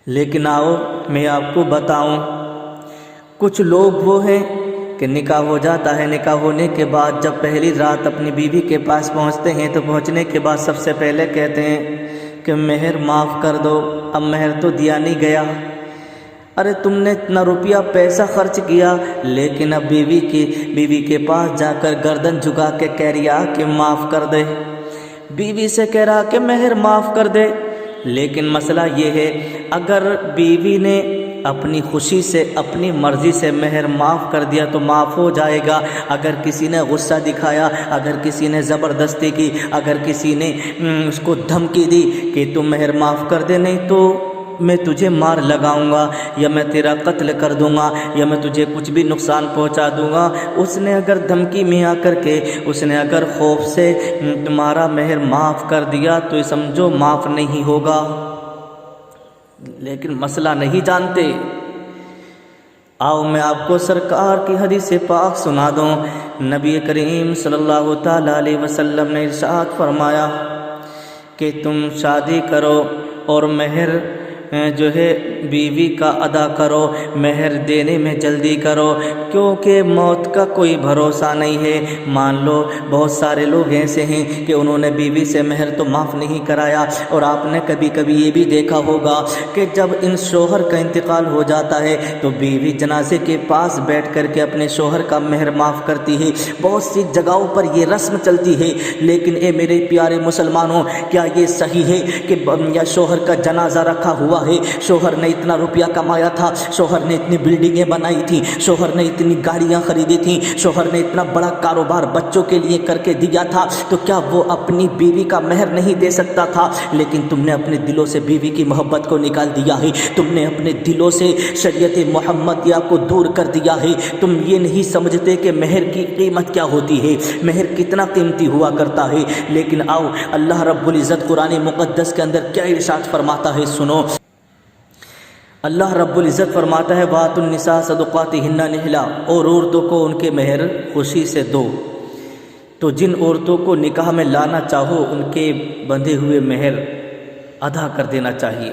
لیکن آؤ میں آپ کو بتاؤں، کچھ لوگ وہ ہیں کہ نکاح ہو جاتا ہے، نکاح ہونے کے بعد جب پہلی رات اپنی بیوی کے پاس پہنچتے ہیں تو پہنچنے کے بعد سب سے پہلے کہتے ہیں کہ مہر معاف کر دو۔ اب مہر تو دیا نہیں گیا، ارے تم نے اتنا روپیہ پیسہ خرچ کیا، لیکن اب بیوی کے پاس جا کر گردن جھکا کے کہہ رہا کہ معاف کر دے، بیوی سے کہہ رہا کہ مہر معاف کر دے۔ لیکن مسئلہ یہ ہے، اگر بیوی نے اپنی خوشی سے اپنی مرضی سے مہر معاف کر دیا تو معاف ہو جائے گا۔ اگر کسی نے غصہ دکھایا، اگر کسی نے زبردستی کی، اگر کسی نے اس کو دھمکی دی کہ تم مہر معاف کر دے نہیں تو میں تجھے مار لگاؤں گا، یا میں تیرا قتل کر دوں گا، یا میں تجھے کچھ بھی نقصان پہنچا دوں گا، اس نے اگر دھمکی میں آ کر کے اس نے اگر خوف سے تمہارا مہر معاف کر دیا تو یہ سمجھو معاف نہیں ہوگا۔ لیکن مسئلہ نہیں جانتے۔ آؤ میں آپ کو سرکار کی حدیث پاک سنا دوں۔ نبی کریم صلی اللہ تعالیٰ علیہ وسلم نے ارشاد فرمایا کہ تم شادی کرو اور مہر جو ہے بیوی کا ادا کرو، مہر دینے میں جلدی کرو، کیونکہ موت کا کوئی بھروسہ نہیں ہے۔ مان لو بہت سارے لوگ ایسے ہیں کہ انہوں نے بیوی سے مہر تو معاف نہیں کرایا، اور آپ نے کبھی کبھی یہ بھی دیکھا ہوگا کہ جب ان شوہر کا انتقال ہو جاتا ہے تو بیوی جنازے کے پاس بیٹھ کر کے اپنے شوہر کا مہر معاف کرتی ہے۔ بہت سی جگہوں پر یہ رسم چلتی ہے، لیکن اے میرے پیارے مسلمانوں، کیا یہ صحیح ہے کہ یا شوہر کا جنازہ رکھا ہوا ہے، شوہر نے اتنا روپیہ کمایا تھا، شوہر نے اتنی بلڈنگیں بنائی تھی، شوہر نے اتنی گاڑیاں خریدی تھیں، شوہر نے اتنا بڑا کاروبار بچوں کے لیے کر کے دیا تھا، تو کیا وہ اپنی بیوی کا مہر نہیں دے سکتا تھا؟ لیکن تم نے اپنے دلوں سے بیوی کی محبت کو نکال دیا ہے، تم نے اپنے دلوں سے شریعت محمدیہ کو دور کر دیا ہے۔ تم یہ نہیں سمجھتے کہ مہر کی قیمت کیا ہوتی ہے، مہر کتنا قیمتی ہوا کرتا ہے۔ لیکن آؤ اللہ رب العزت قرآن مقدس کے اندر کیا ارشاد فرماتا ہے، سنو۔ اللہ رب العزت فرماتا ہے وَآتُوا النِّسَاءَ صَدُقَاتِهِنَّ نِحْلًا، اور عورتوں کو ان کے مہر خوشی سے دو۔ تو جن عورتوں کو نکاح میں لانا چاہو ان کے بندھے ہوئے مہر ادا کر دینا چاہیے۔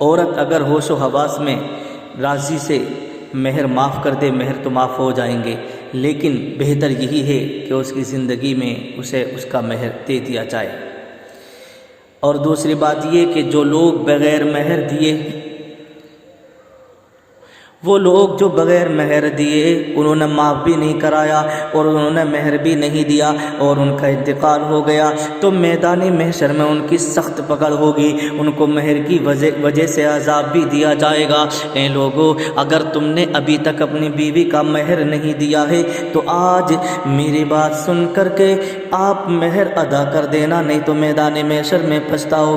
عورت اگر ہوش و حواس میں راضی سے مہر معاف کر دے، مہر تو معاف ہو جائیں گے، لیکن بہتر یہی ہے کہ اس کی زندگی میں اسے اس کا مہر دے دیا جائے۔ اور دوسری بات یہ کہ جو لوگ بغیر مہر دیے، وہ لوگ جو بغیر مہر دیے انہوں نے معاف بھی نہیں کرایا اور انہوں نے مہر بھی نہیں دیا اور ان کا انتقال ہو گیا، تو میدان محشر میں ان کی سخت پکڑ ہوگی، ان کو مہر کی وجہ سے عذاب بھی دیا جائے گا۔ اے لوگو، اگر تم نے ابھی تک اپنی بیوی کا مہر نہیں دیا ہے تو آج میری بات سن کر کے آپ مہر ادا کر دینا، نہیں تو میدان محشر میں پچھتاؤ